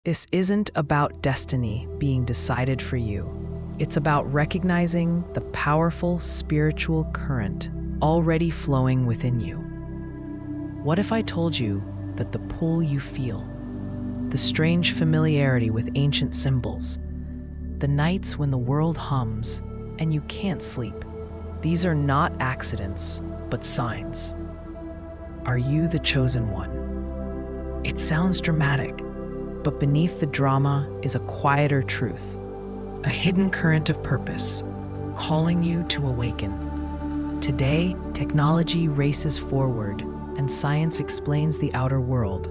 This isn't about destiny being decided for you. It's about recognizing the powerful spiritual current already flowing within you. What if I told you that the pull you feel, the strange familiarity with ancient symbols, the nights when the world hums and you can't sleep, these are not accidents, but signs? Are you the chosen one? It sounds dramatic, but beneath the drama is a quieter truth, a hidden current of purpose, calling you to awaken. Today, technology races forward and science explains the outer world.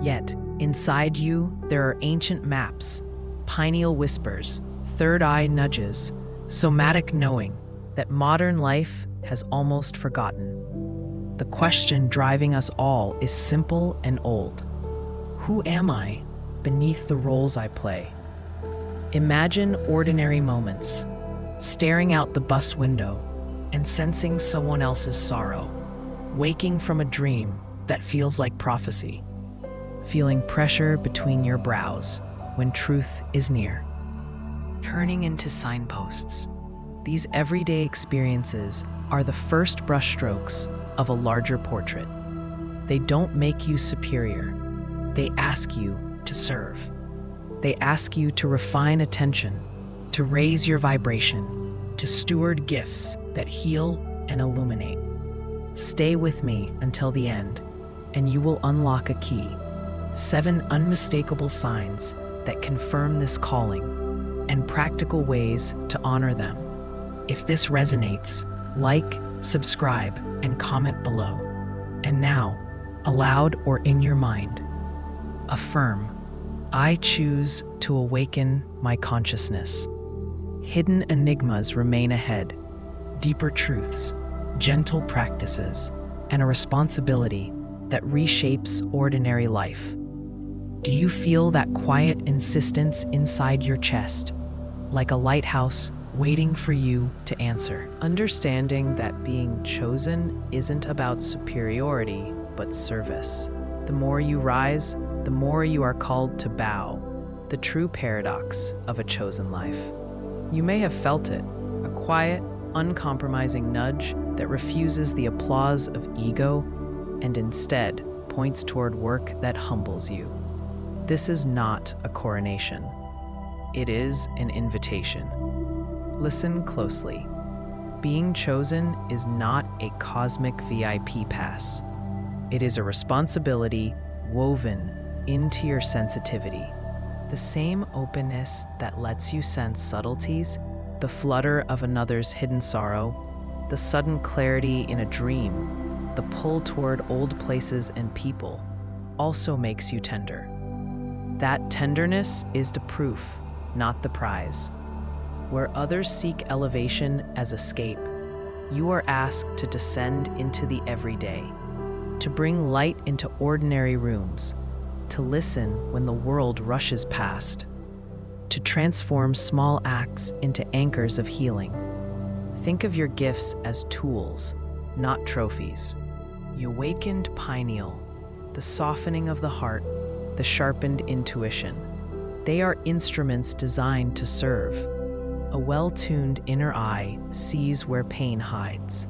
Yet, inside you, there are ancient maps, pineal whispers, third-eye nudges, somatic knowing that modern life has almost forgotten. The question driving us all is simple and old. Who am I beneath the roles I play? Imagine ordinary moments, staring out the bus window and sensing someone else's sorrow, waking from a dream that feels like prophecy, feeling pressure between your brows when truth is near, turning into signposts. These everyday experiences are the first brushstrokes of a larger portrait. They don't make you superior. They ask you to serve. They ask you to refine attention, to raise your vibration, to steward gifts that heal and illuminate. Stay with me until the end, and you will unlock a key. 7 unmistakable signs that confirm this calling, and practical ways to honor them. If this resonates, like, subscribe, and comment below. And now, aloud or in your mind, affirm, I choose to awaken my consciousness. Hidden enigmas remain ahead, deeper truths, gentle practices, and a responsibility that reshapes ordinary life. Do you feel that quiet insistence inside your chest, like a lighthouse waiting for you to answer? Understanding that being chosen isn't about superiority, but service. The more you rise, the more you are called to bow, the true paradox of a chosen life. You may have felt it, a quiet, uncompromising nudge that refuses the applause of ego and instead points toward work that humbles you. This is not a coronation. It is an invitation. Listen closely. Being chosen is not a cosmic VIP pass. It is a responsibility woven into your sensitivity. The same openness that lets you sense subtleties, the flutter of another's hidden sorrow, the sudden clarity in a dream, the pull toward old places and people, also makes you tender. That tenderness is the proof, not the prize. Where others seek elevation as escape, you are asked to descend into the everyday, to bring light into ordinary rooms, to listen when the world rushes past, to transform small acts into anchors of healing. Think of your gifts as tools, not trophies. The awakened pineal, the softening of the heart, the sharpened intuition. They are instruments designed to serve. A well-tuned inner eye sees where pain hides.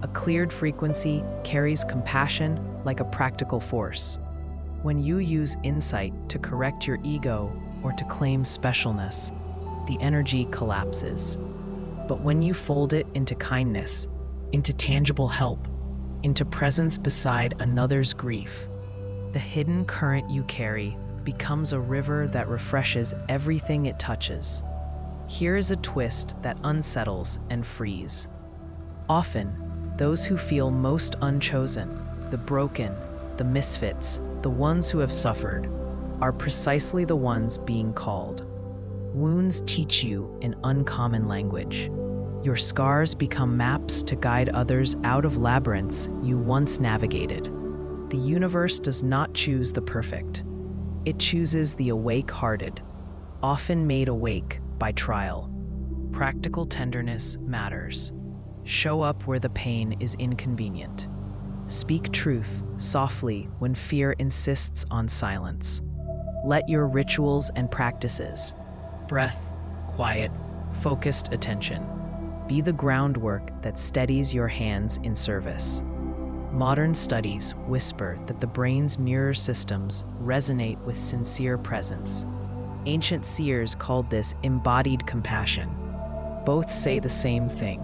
A cleared frequency carries compassion like a practical force. When you use insight to correct your ego or to claim specialness, the energy collapses. But when you fold it into kindness, into tangible help, into presence beside another's grief, the hidden current you carry becomes a river that refreshes everything it touches. Here is a twist that unsettles and frees. Often, those who feel most unchosen, the broken, the misfits, the ones who have suffered, are precisely the ones being called. Wounds teach you an uncommon language. Your scars become maps to guide others out of labyrinths you once navigated. The universe does not choose the perfect. It chooses the awake-hearted, often made awake by trial. Practical tenderness matters. Show up where the pain is inconvenient. Speak truth softly when fear insists on silence. Let your rituals and practices, breath, quiet, focused attention, be the groundwork that steadies your hands in service. Modern studies whisper that the brain's mirror systems resonate with sincere presence. Ancient seers called this embodied compassion. Both say the same thing.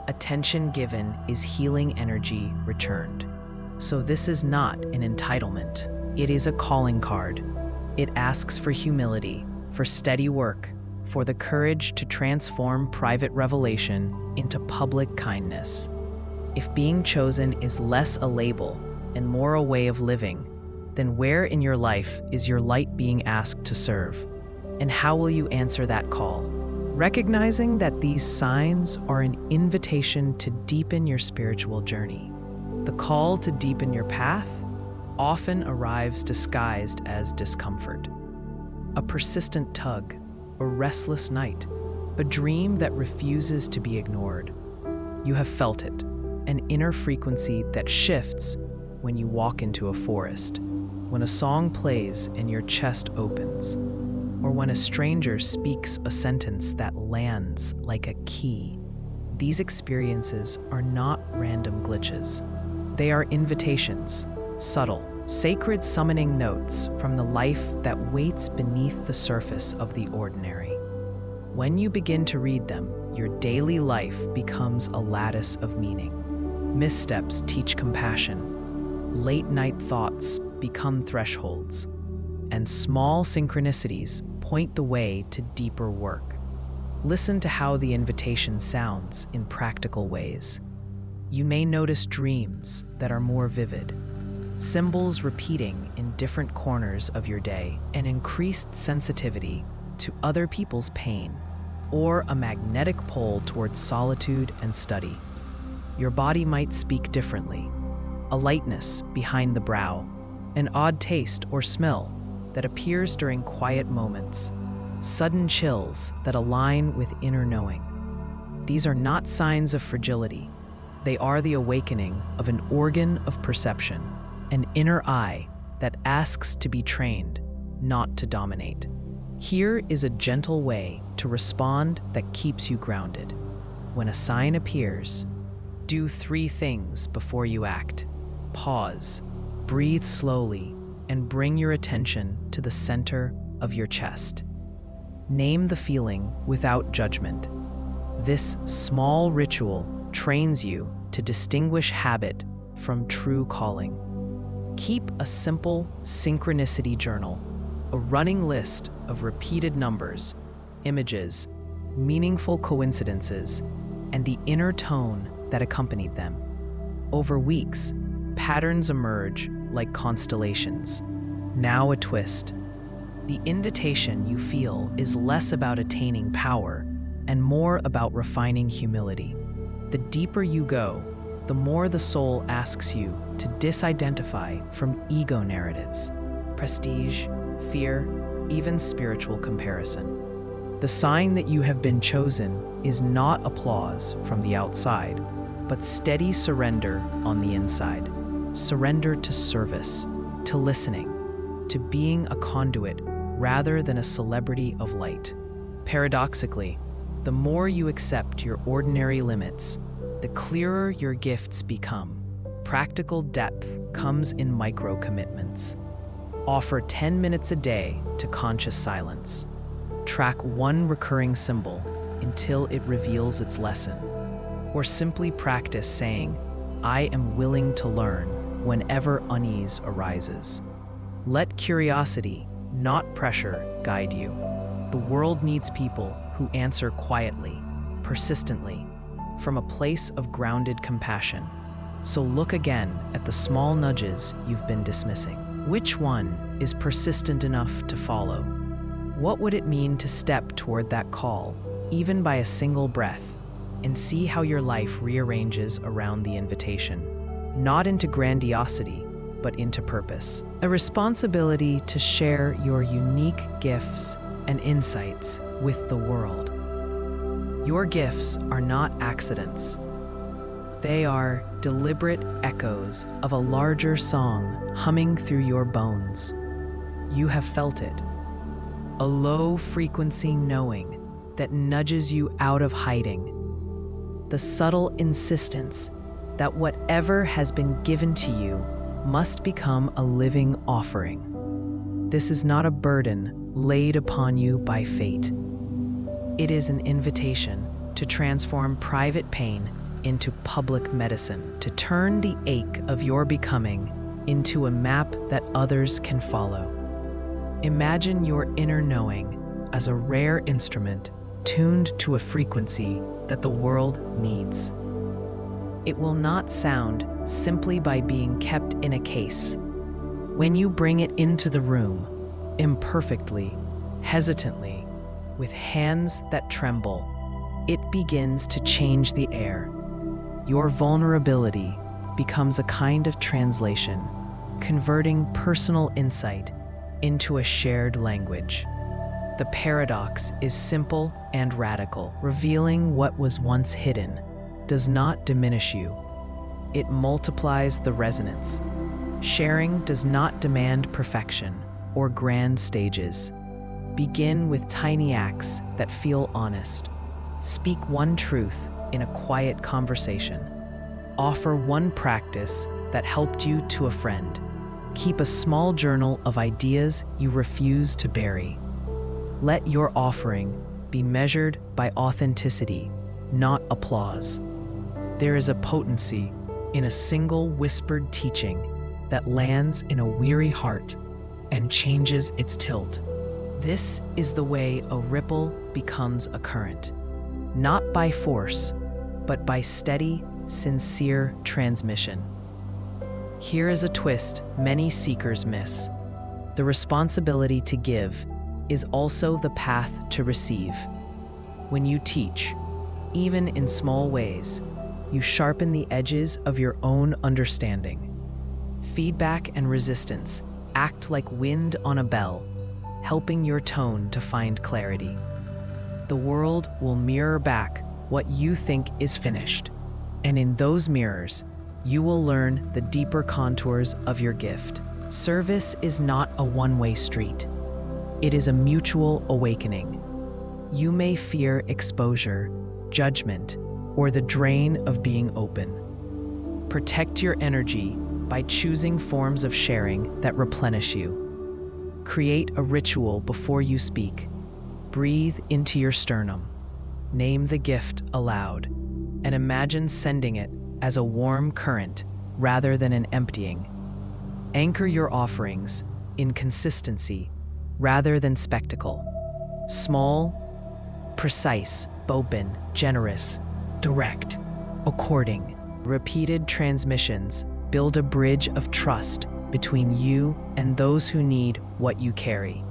Attention given is healing energy returned. So this is not an entitlement. It is a calling card. It asks for humility, for steady work, for the courage to transform private revelation into public kindness. If being chosen is less a label and more a way of living, then where in your life is your light being asked to serve? And how will you answer that call? Recognizing that these signs are an invitation to deepen your spiritual journey. The call to deepen your path often arrives disguised as discomfort. A persistent tug, a restless night, a dream that refuses to be ignored. You have felt it, an inner frequency that shifts when you walk into a forest, when a song plays and your chest opens, or when a stranger speaks a sentence that lands like a key. These experiences are not random glitches. They are invitations, subtle, sacred summoning notes from the life that waits beneath the surface of the ordinary. When you begin to read them, your daily life becomes a lattice of meaning. Missteps teach compassion. Late-night thoughts become thresholds. And small synchronicities point the way to deeper work. Listen to how the invitation sounds in practical ways. You may notice dreams that are more vivid, symbols repeating in different corners of your day, an increased sensitivity to other people's pain, or a magnetic pull towards solitude and study. Your body might speak differently, a lightness behind the brow, an odd taste or smell that appears during quiet moments, sudden chills that align with inner knowing. These are not signs of fragility. They are the awakening of an organ of perception, an inner eye that asks to be trained, not to dominate. Here is a gentle way to respond that keeps you grounded. When a sign appears, do 3 things before you act. Pause, breathe slowly, and bring your attention to the center of your chest. Name the feeling without judgment. This small ritual trains you to distinguish habit from true calling. Keep a simple synchronicity journal, a running list of repeated numbers, images, meaningful coincidences, and the inner tone that accompanied them. Over weeks, patterns emerge like constellations. Now a twist. The invitation you feel is less about attaining power and more about refining humility. The deeper you go, the more the soul asks you to disidentify from ego narratives, prestige, fear, even spiritual comparison. The sign that you have been chosen is not applause from the outside, but steady surrender on the inside. Surrender to service, to listening, to being a conduit rather than a celebrity of light. Paradoxically, the more you accept your ordinary limits, the clearer your gifts become. Practical depth comes in micro commitments. Offer 10 minutes a day to conscious silence. Track one recurring symbol until it reveals its lesson. Or simply practice saying, "I am willing to learn," whenever unease arises. Let curiosity, not pressure, guide you. The world needs people who answer quietly, persistently, from a place of grounded compassion. So look again at the small nudges you've been dismissing. Which one is persistent enough to follow? What would it mean to step toward that call, even by a single breath, and see how your life rearranges around the invitation, not into grandiosity, but into purpose? A responsibility to share your unique gifts and insights with the world. Your gifts are not accidents. They are deliberate echoes of a larger song humming through your bones. you have felt it. A low-frequency knowing that nudges you out of hiding. The subtle insistence that whatever has been given to you must become a living offering. This is not a burden laid upon you by fate. It is an invitation to transform private pain into public medicine, to turn the ache of your becoming into a map that others can follow. Imagine your inner knowing as a rare instrument tuned to a frequency that the world needs. It will not sound simply by being kept in a case. When you bring it into the room, imperfectly, hesitantly, with hands that tremble, it begins to change the air. Your vulnerability becomes a kind of translation, converting personal insight into a shared language. The paradox is simple and radical. Revealing what was once hidden does not diminish you. It multiplies the resonance. Sharing does not demand perfection or grand stages. Begin with tiny acts that feel honest. Speak one truth in a quiet conversation. Offer one practice that helped you to a friend. Keep a small journal of ideas you refuse to bury. Let your offering be measured by authenticity, not applause. There is a potency in a single whispered teaching that lands in a weary heart and changes its tilt. This is the way a ripple becomes a current, not by force, but by steady, sincere transmission. Here is a twist many seekers miss. The responsibility to give is also the path to receive. When you teach, even in small ways, you sharpen the edges of your own understanding. Feedback and resistance act like wind on a bell, helping your tone to find clarity. The world will mirror back what you think is finished, and in those mirrors, you will learn the deeper contours of your gift. Service is not a one-way street. It is a mutual awakening. You may fear exposure, judgment, or the drain of being open. Protect your energy by choosing forms of sharing that replenish you. Create a ritual before you speak. Breathe into your sternum. Name the gift aloud, and imagine sending it as a warm current rather than an emptying. Anchor your offerings in consistency rather than spectacle. Small, precise, open, generous, direct, according. Repeated transmissions build a bridge of trust between you and those who need what you carry.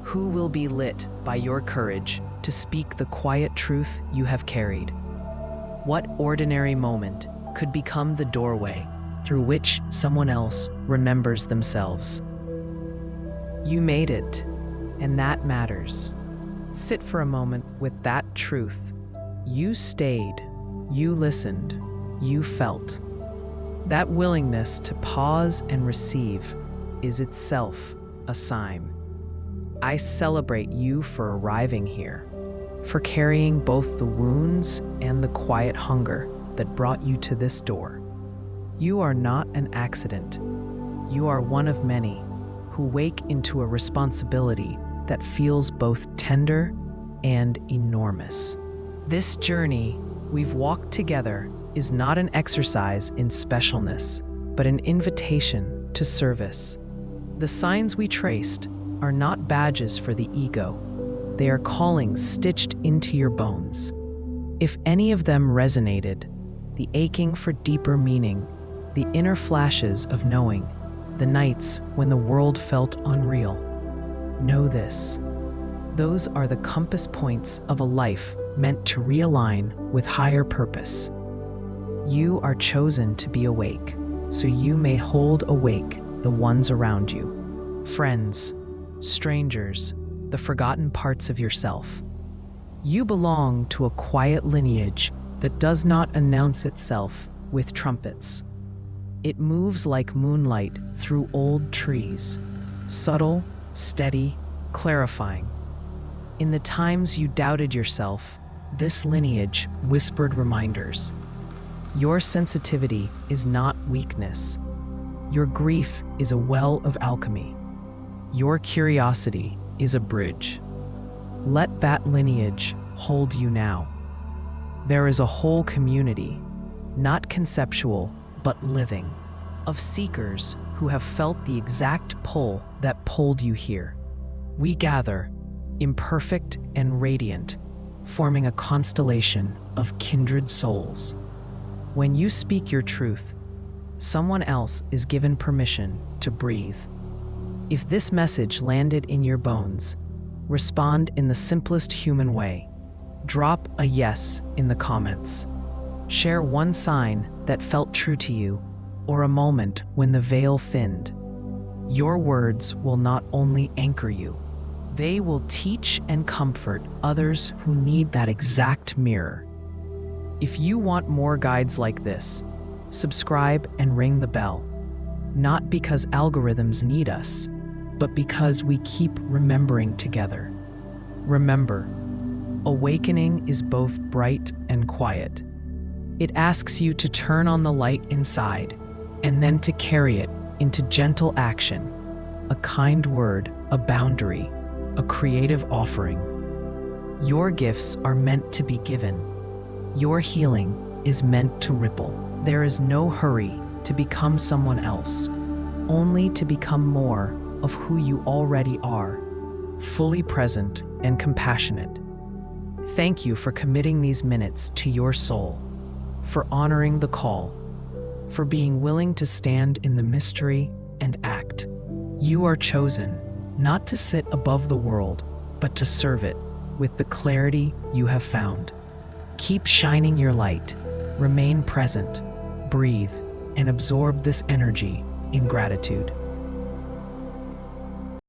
Who will be lit by your courage to speak the quiet truth you have carried? What ordinary moment could become the doorway through which someone else remembers themselves? You made it, and that matters. Sit for a moment with that truth. You stayed, you listened, you felt. That willingness to pause and receive is itself a sign. I celebrate you for arriving here, for carrying both the wounds and the quiet hunger that brought you to this door. You are not an accident. You are one of many who wake into a responsibility that feels both tender and enormous. This journey we've walked together is not an exercise in specialness, but an invitation to service. The signs we traced are not badges for the ego. They are callings stitched into your bones. If any of them resonated, the aching for deeper meaning, the inner flashes of knowing, the nights when the world felt unreal, know this. Those are the compass points of a life meant to realign with higher purpose. You are chosen to be awake, so you may hold awake the ones around you. Friends, strangers, the forgotten parts of yourself. You belong to a quiet lineage that does not announce itself with trumpets. It moves like moonlight through old trees, subtle, steady, clarifying. In the times you doubted yourself, this lineage whispered reminders. Your sensitivity is not weakness. Your grief is a well of alchemy. Your curiosity is a bridge. Let that lineage hold you now. There is a whole community, not conceptual, but living, of seekers who have felt the exact pull that pulled you here. We gather, imperfect and radiant, forming a constellation of kindred souls. When you speak your truth, someone else is given permission to breathe. If this message landed in your bones, respond in the simplest human way. Drop a yes in the comments. Share one sign that felt true to you, or a moment when the veil thinned. Your words will not only anchor you, they will teach and comfort others who need that exact mirror. If you want more guides like this, subscribe and ring the bell. Not because algorithms need us, but because we keep remembering together. Remember, awakening is both bright and quiet. It asks you to turn on the light inside, and then to carry it into gentle action, a kind word, a boundary, a creative offering. Your gifts are meant to be given. Your healing is meant to ripple. There is no hurry to become someone else, only to become more of who you already are, fully present and compassionate. Thank you for committing these minutes to your soul, for honoring the call, for being willing to stand in the mystery and act. You are chosen not to sit above the world, but to serve it with the clarity you have found. Keep shining your light, remain present, breathe, and absorb this energy in gratitude.